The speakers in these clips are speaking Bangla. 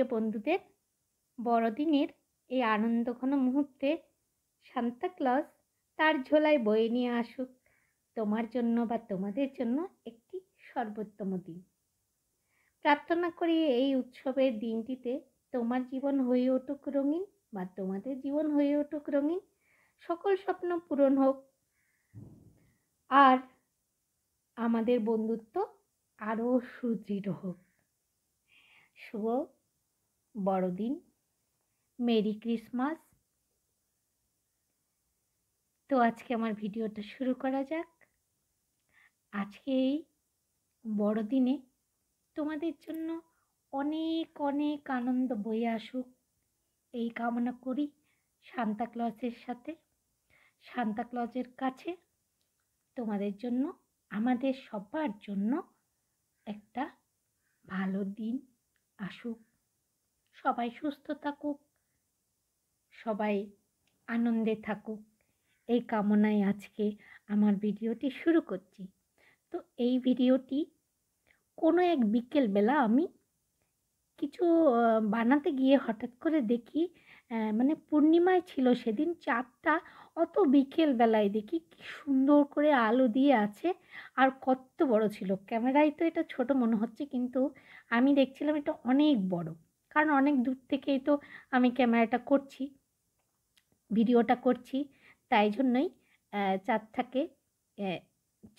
প্রিয় বন্ধুদের, বড়দিনের এই আনন্দঘন মুহূর্তে সান্তা ক্লজ তার ঝোলায় বয়ে নিয়ে আসুক তোমার জন্য বা তোমাদের জন্য একটি সর্বোত্তম দিন। প্রার্থনা করি এই উৎসবের দিনটিতে তোমার জীবন হয়ে উঠুক রঙিন বা তোমাদের জীবন হয়ে উঠুক রঙিন, সকল স্বপ্ন পূরণ হোক আর আমাদের বন্ধুত্ব আরও সুদৃঢ় হোক। শুভ বড়দিন, মেরি ক্রিসমাস। তো আজকে আমার ভিডিওটা শুরু করা যাক। আজকে এই বড়দিনে তোমাদের জন্য অনেক অনেক আনন্দ বয়ে আসুক এই কামনা করি সান্তা ক্লজের সাথে। সান্তা ক্লজের কাছে তোমাদের জন্য, আমাদের সবার জন্য একটা ভালো দিন আসুক। সবাই সুস্থ থাকুক, সবাই আনন্দে থাকুক, এই কামনায় আজকে আমার ভিডিওটি শুরু করছি। তো এই ভিডিওটি কোনো এক বিকেলবেলা আমি কিছু বানাতে গিয়ে হঠাৎ করে দেখি, মানে পূর্ণিমায় ছিল সেদিন, চাঁদটা অত বিকেলবেলায় দেখি কি সুন্দর করে আলো দিয়ে আছে আর কত বড় ছিল। ক্যামেরায় তো এটা ছোট মনে হচ্ছে, কিন্তু আমি দেখছিলাম এটা অনেক বড়, কারণ অনেক দূর থেকেই তো আমি ক্যামেরাটা করছি, ভিডিওটা করছি, তাই জন্যই চাঁদটাকে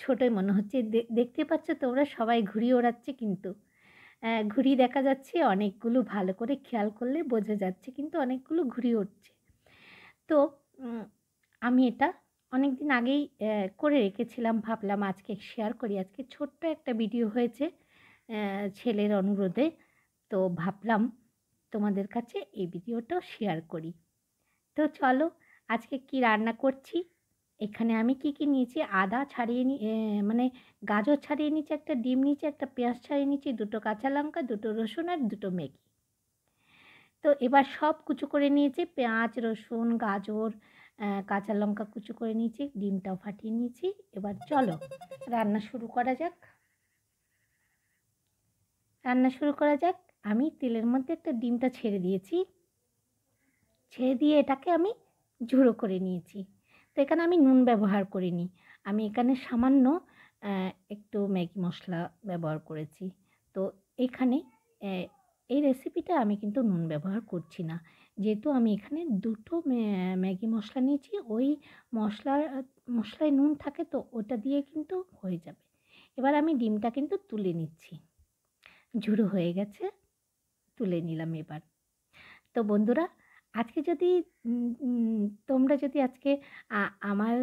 ছোটোই মনে হচ্ছে। দেখতে পাচ্ছ তোমরা, সবাই ঘুড়ি ওড়াচ্ছে, কিন্তু ঘুড়ি দেখা যাচ্ছে অনেকগুলো, ভালো করে খেয়াল করলে বোঝা যাচ্ছে, কিন্তু অনেকগুলো ঘুড়ি উঠছে। তো আমি এটা অনেক দিন আগেই করে রেখেছিলাম, ভাবলাম আজকে শেয়ার করি। আজকে ছোট্ট একটা ভিডিও হয়েছে ছেলের অনুরোধে, তো ভাবলাম তোমাদের কাছে এই ভিডিওটাও শেয়ার করি। তো চলো আজকে কি রান্না করছি। এখানে আমি কি নিয়েছি, আদা ছাড়িয়ে মানে গাজর ছাড়িয়ে নিয়েছি, একটা ডিম নিয়েছি, একটা পেঁয়াজ ছাড়িয়ে নিয়েছি, দুটো কাঁচা লঙ্কা, দুটো রসুন আর দুটো ম্যাগি। তো এবার সব কুচো করে নিয়েছি, পেঁয়াজ, রসুন, গাজর, কাঁচা লঙ্কা কুচো করে নিয়েছি, ডিমটাও ফাটিয়ে নিয়েছি। এবার চলো রান্না শুরু করা যাক। আমি তেলের মধ্যে একটা ডিমটা ছেড়ে দিয়েছি, ছেড়ে দিয়ে এটাকে আমি ঝুড়ো করে নিয়েছি। তো এখানে আমি নুন ব্যবহার করিনি, আমি এখানে সামান্য একটু ম্যাগি মশলা ব্যবহার করেছি। তো এখানে এই রেসিপিটা আমি কিন্তু নুন ব্যবহার করছি না, যেহেতু আমি এখানে দুটো ম্যাগি মশলা নিয়েছি। ওই মশলায় নুন থাকে, তো ওটা দিয়ে কিন্তু হয়ে যাবে। এবার আমি ডিমটা কিন্তু তুলে নিচ্ছি, ঝুড়ো হয়ে গেছে, তুলে নিলাম এবার। তো বন্ধুরা, আজকে যদি তোমরা যদি আজকে আমার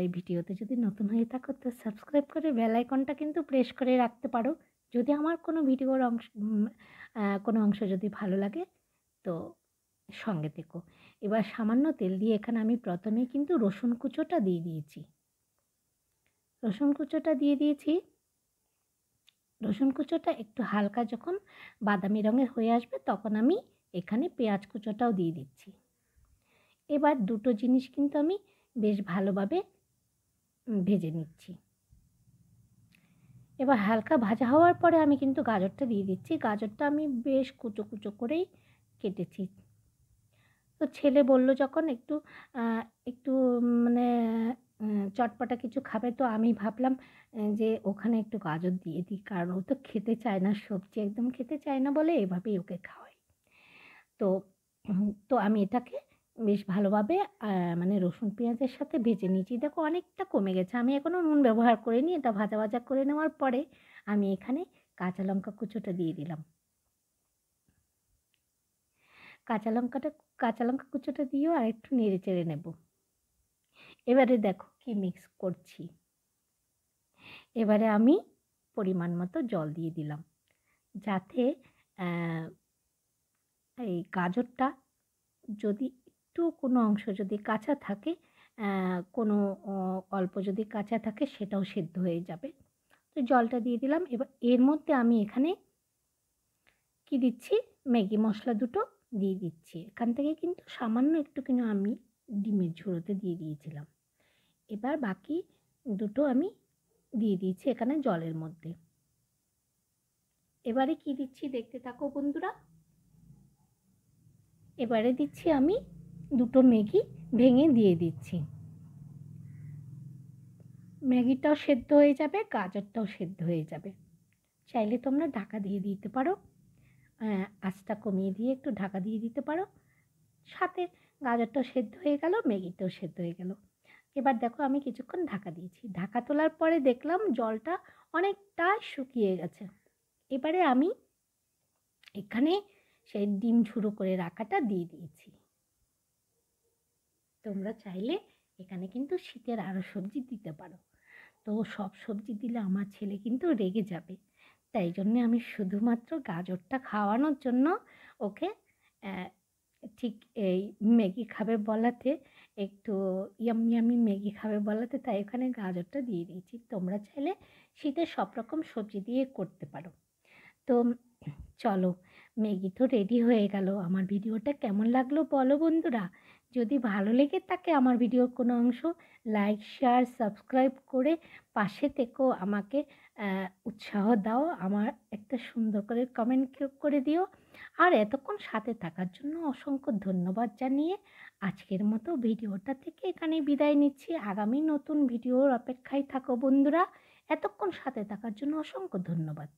এই ভিডিওতে যদি নতুন হয়ে থাকো, তো সাবস্ক্রাইব করে বেল আইকনটা কিন্তু প্রেস করে রাখতে পারো। যদি আমার কোনো ভিডিওর কোনো অংশ যদি ভালো লাগে, তো সঙ্গে থেকো। এবার সামান্য তেল দিয়ে এখানে আমি প্রথমেই কিন্তু রসুন কুচোটা দিয়ে দিয়েছি। রসুন কুচোটা একটু হালকা যখন বাদামি রঙের হয়ে আসবে, তখন আমি এখানে পেঁয়াজ কুচোটাও দিয়ে দিচ্ছি। এবার দুটো জিনিস কিন্তু আমি বেশ ভালোভাবে ভেজে নিচ্ছি। এবার হালকা ভাজা হওয়ার পরে আমি কিন্তু গাজরটা দিয়ে দিচ্ছি। গাজরটা আমি বেশ কুচো কুচো করেই কেটেছি। তো ছেলে বলল যখন একটু একটু মানে চটপটা কিছু খাবে, তো আমি ভাবলাম যে ওখানে একটু গাজর দিয়ে দিই, কারণ ও তো খেতে চায় না, সবজি একদম খেতে চায় না বলে এভাবেই ওকে খাওয়াই। তো তো আমি এটাকে বেশ ভালোভাবে মানে রসুন পেঁয়াজের সাথে ভেজে নিয়েছি। দেখো অনেকটা কমে গেছে, আমি এখনও নুন ব্যবহার করিনি। এটা ভাজা ভাজা করে নেওয়ার পরে আমি এখানে কাঁচা লঙ্কা কুচোটা দিয়ে দিলাম। কাঁচা লঙ্কা কুচোটা দিয়েও আর একটু নেড়ে চেড়ে নেব। এবারে দেখো কি মিক্স করছি। এবারে আমি পরিমাণ মতো জল দিয়ে দিলাম, যাতে এই গাজরটা যদি একটু কোনো অংশ যদি কাঁচা থাকে, কোনো অল্প যদি কাঁচা থাকে, সেটাও সেদ্ধ হয়ে যাবে। তো জলটা দিয়ে দিলাম। এবার এর মধ্যে আমি এখানে কি দিচ্ছি, ম্যাগি মশলা দুটো দিয়ে দিচ্ছি। এখান থেকে কিন্তু সামান্য একটুখানি আমি ডিমের ঝুড়োতে দিয়ে দিয়েছিলাম। এবার বাকি দুটো আমি দিয়ে দিয়েছি এখানে জলের মধ্যে। এবারে কি দিচ্ছি দেখতে থাকো বন্ধুরা। এবারে দিচ্ছি আমি 2টো ম্যাগি ভেঙে দিয়ে দিচ্ছি। ম্যাগিটাও সেদ্ধ হয়ে যাবে, গাজরটাও সেদ্ধ হয়ে যাবে। চাইলে তোমরা ঢাকা দিয়ে দিতে পারো, আঁচটা কমিয়ে দিয়ে একটু ঢাকা দিয়ে দিতে পারো। সাথে গাজরটাও সেদ্ধ হয়ে গেল, ম্যাগিটাও সেদ্ধ হয়ে গেল। এবার দেখো আমি কিছুক্ষণ ঢাকা দিয়েছি। ঢাকা তোলার পরে দেখলাম জলটা অনেকটা শুকিয়ে গেছে। এবারে আমি এখানে সেই ডিম ঝুড়ো করে রাখাটা দিয়ে দিয়েছি। তোমরা চাইলে এখানে কিন্তু শীতের আরও সবজি দিতে পারো। তো সব সবজি দিলে আমার ছেলে কিন্তু রেগে যাবে, তাই জন্যে আমি শুধুমাত্র গাজরটা খাওয়ানোর জন্য ওকে ঠিক এই ম্যাগি খাবে বলাতে, একটু ইয়াম্মি ইয়াম্মি ম্যাগি খাবে বলাতে তাই ওখানে গাজরটা দিয়ে দিয়েছি। তোমরা চাইলে শীতের সব রকম সবজি দিয়ে করতে পারো। তো চলো, ম্যাগি তো রেডি হয়ে গেল। আমার ভিডিওটা কেমন লাগলো বলো বন্ধুরা। যদি ভালো লেগে থাকে আমার ভিডিওর কোনো অংশ, লাইক শেয়ার সাবস্ক্রাইব করে পাশে থেকেও আমাকে উৎসাহ দাও। আমার একটা সুন্দর করে কমেন্ট করে দিও। আর এতক্ষণ সাথে থাকার জন্য অসংখ্য ধন্যবাদ জানিয়ে আজকের মতো ভিডিওটা থেকে এখানে বিদায় নিচ্ছি। আগামী নতুন ভিডিওর অপেক্ষায় থাকো বন্ধুরা। এতক্ষণ সাথে থাকার জন্য অসংখ্য ধন্যবাদ।